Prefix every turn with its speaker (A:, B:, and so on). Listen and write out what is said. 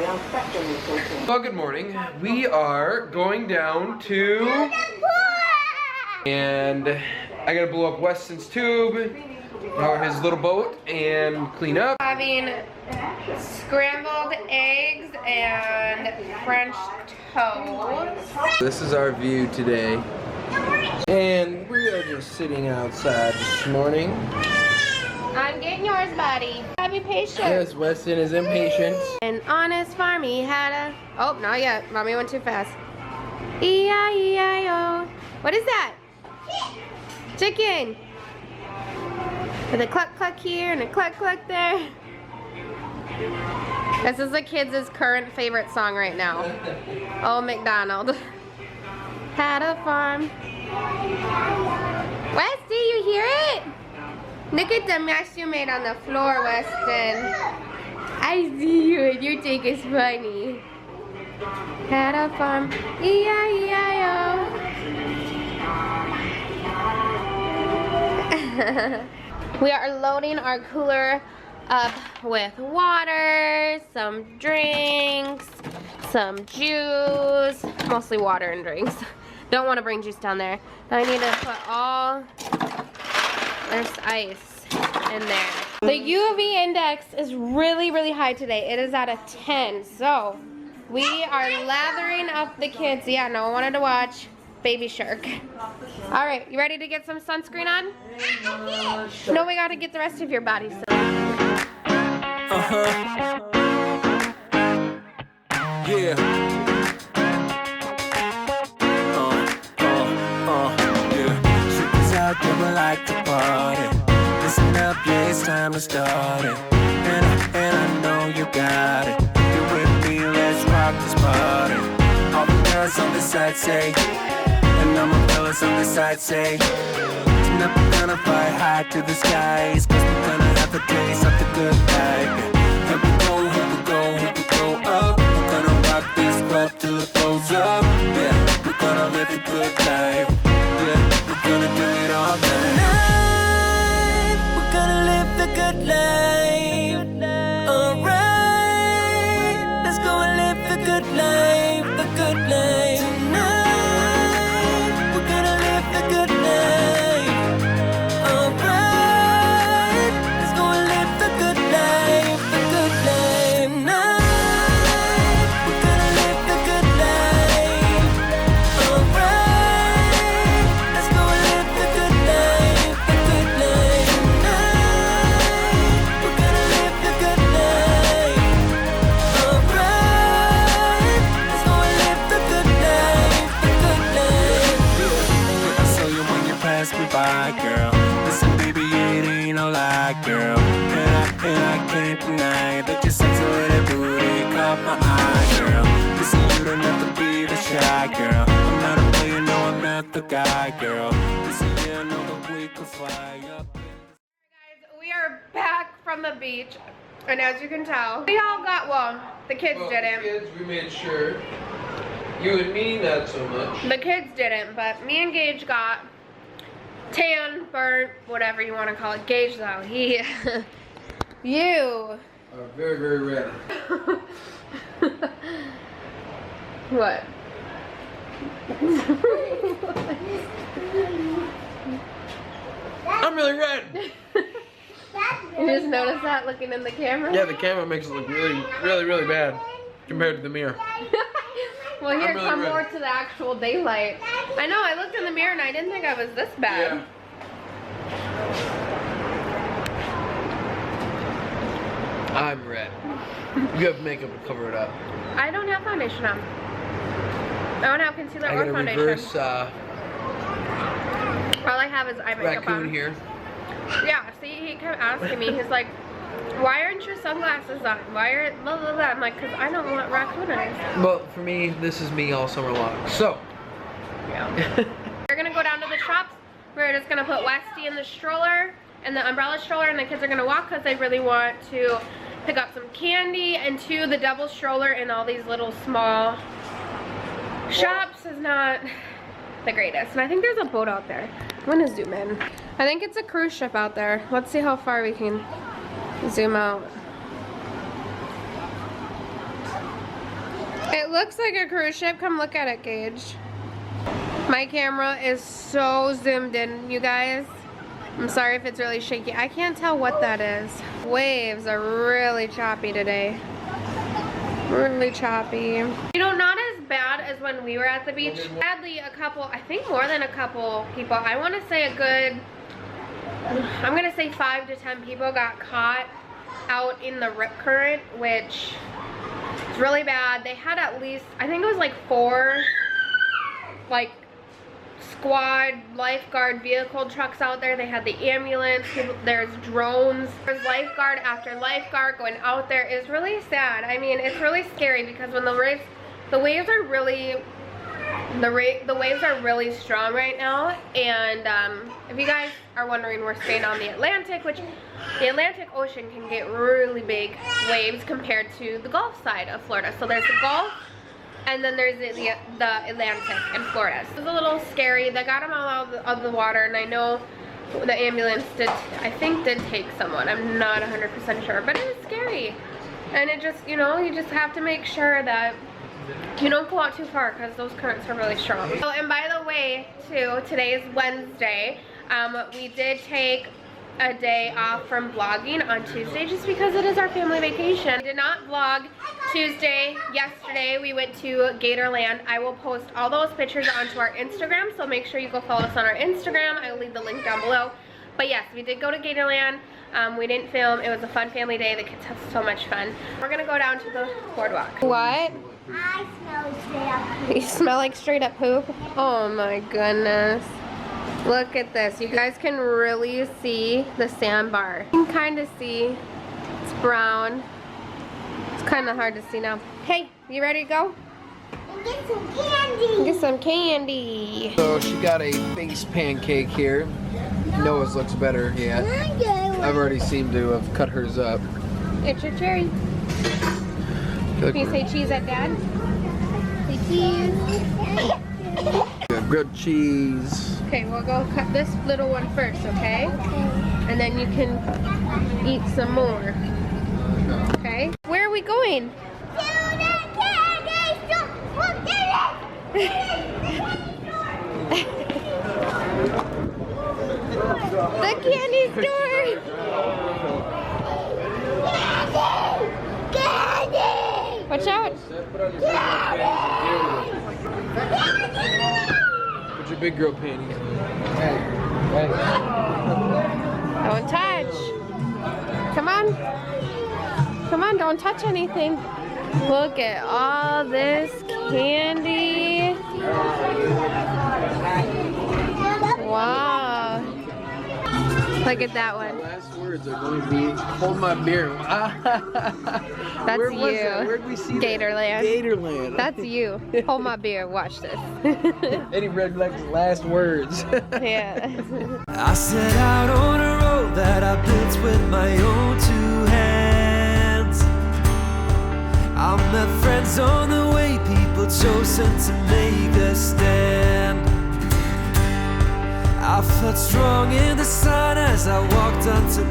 A: Well, good morning. We are going down to, and I gotta blow up Weston's tube, or his little boat, and clean up.
B: Having scrambled eggs and French toast.
A: This is our view today, and we are just sitting outside this morning.
B: I'm getting yours, buddy. Be patient.
A: Yes, Weston is impatient.
B: An honest farmy had a... Oh, not yet. Mommy went too fast. E-I-E-I-O. What is that? Chicken. With a cluck cluck here and a cluck cluck there. This is the kids' current favorite song right now. Oh, McDonald. Had a farm. Westy, you hear it? Look at the mess you made on the floor, Weston. I see you and you think it's funny. Had a farm, E-I-E-I-O. We are loading our cooler up with water, some drinks, some juice, mostly water and drinks. Don't want to bring juice down there. Now I need to put all... There's ice in there. The UV index is really, really high today. It is at a 10. So we are lathering up the kids. Yeah, no one wanted to watch Baby Shark. All right, you ready to get some sunscreen on? No, we got to get the rest of your body.
C: Yeah. Out there, we like to party. Listen up, yeah, it's time to start it. And I know you got it. You with me, let's rock this party. All the girls on the side say, and all my fellas on the side say, tonight we're gonna fly high to the skies, 'cause we're gonna have a taste of the good life. Here we go, here we go, here we go up. We're gonna rock this club till it blows up. Yeah, we're gonna live a good life. Yeah, we're gonna do it all tonight. We're gonna live the good life. Alright, let's go and live the good life, the good life. Tonight, we're gonna live the good life. Alright, let's go and live the good life, the good life. Tonight, we're gonna live the good life. Alright, let's go and live the good life, the good life. Tonight, we're gonna live the good life. Alright, let's go and live the good life, the good life. I saw you when you passed me by, girl. Listen, baby, it ain't no lie, girl. And I can't deny that your sexy little booty caught my eye, girl. Listen, you don't have to be the shy, girl. I'm not a player, no, I'm not the guy, girl. Listen, yeah, I know that we could fly up.
B: Guys, we are back from the beach, and as you can tell, we all got, well, the kids didn't.
A: The kids, we made sure. You and me, not so much.
B: The kids didn't, but me and Gage got tan, burnt, whatever you want to call it. Gage though, he, you.
A: Are very, very red.
B: What?
A: I'm really red.
B: You just noticed that looking in the camera?
A: Yeah, the camera makes it look really, really, really bad compared to the mirror.
B: Well, here,
A: really
B: come
A: red.
B: more to the actual daylight. I know, I looked in the mirror and I didn't think I was this bad.
A: Yeah. I'm red. You have makeup to cover it up.
B: I don't have foundation on. I don't have concealer
A: I
B: or
A: gotta
B: foundation.
A: reverse
B: All I have is eye makeup
A: raccoon
B: on.
A: here.
B: Yeah, see, he kept asking me, he's like, why aren't your sunglasses on? Why are blah blah blah? I'm like, because I don't want raccoon eyes.
A: Well, for me, this is me all summer long. So,
B: Yeah. We're gonna go down to the shops. We're just gonna put Westy in the stroller and the umbrella stroller, and the kids are gonna walk because they really want to pick up some candy. And two, the double stroller and all these little small shops is not the greatest. And I think there's a boat out there. I'm gonna zoom in. I think it's a cruise ship out there. Let's see how far we can zoom out. It looks like a cruise ship. Come look at it, Gage. My camera is so zoomed in, you guys. I'm sorry if it's really shaky. I can't tell what that is. Waves are really choppy today. Really choppy. You know, not as bad as when we were at the beach. Sadly, a couple, I think more than a couple people, I want to say a good, I'm going to say 5 to 10 people got caught out in the rip current, which is really bad. They had at least, I think it was like 4, like, squad lifeguard vehicle trucks out there. They had the ambulance, there's drones, there's lifeguard after lifeguard going out there. It's really sad. I mean, it's really scary because when the waves are really strong right now. And if you guys are wondering, we're staying on the Atlantic, which the Atlantic Ocean can get really big waves compared to the Gulf side of Florida. So there's the Gulf, and then there's the Atlantic in Florida. So it's a little scary. They got them all out of the water, and I know the ambulance did take someone. I'm not 100% sure, but it was scary. And it just, you know, you just have to make sure that you don't go out too far because those currents are really strong. Oh, and by the way, too, today is Wednesday. We did take a day off from vlogging on Tuesday just because it is our family vacation. I did not vlog Tuesday. Yesterday we went to Gatorland. I will post all those pictures onto our Instagram, so make sure you go follow us on our Instagram. I will leave the link down below. But yes, we did go to Gatorland. We didn't film. It was a fun family day. The kids had so much fun. We're gonna go down to the boardwalk. What?
D: I smell straight up.
B: You smell like straight up poop? Oh my goodness. Look at this. You guys can really see the sandbar. You can kind of see. It's brown. It's kind of hard to see now. Hey, you ready to go?
D: And get some candy.
B: Get some candy.
A: So she got a face pancake here. Noah's looks better yet. I've already seemed to have cut hers up.
B: It's your cherry. Can you say cheese at Dad? Say cheese.
A: Grilled cheese.
B: Okay, we'll go cut this little one first, okay? And then you can eat some more. Okay? Where are we going?
D: To the candy store. Look at
B: The candy store!
D: Candy!
B: Watch out!
A: Put your big girl panties on. Hey, hey.
B: Don't touch. Come on. Come on, don't touch anything. Look at all this candy. Wow. Look at that one.
A: The last words are going to be, hold my beer.
B: That's
A: Where
B: you.
A: was that? Where'd we see
B: Gatorland.
A: that? Gatorland.
B: That's you. Hold my beer. Watch this.
A: Eddie Redneck's last words.
B: Yeah.
C: I set out on a road that I built with my own 2 hands. I met friends on the way, people chosen to make a stand. I felt strong in the sun as I walked onto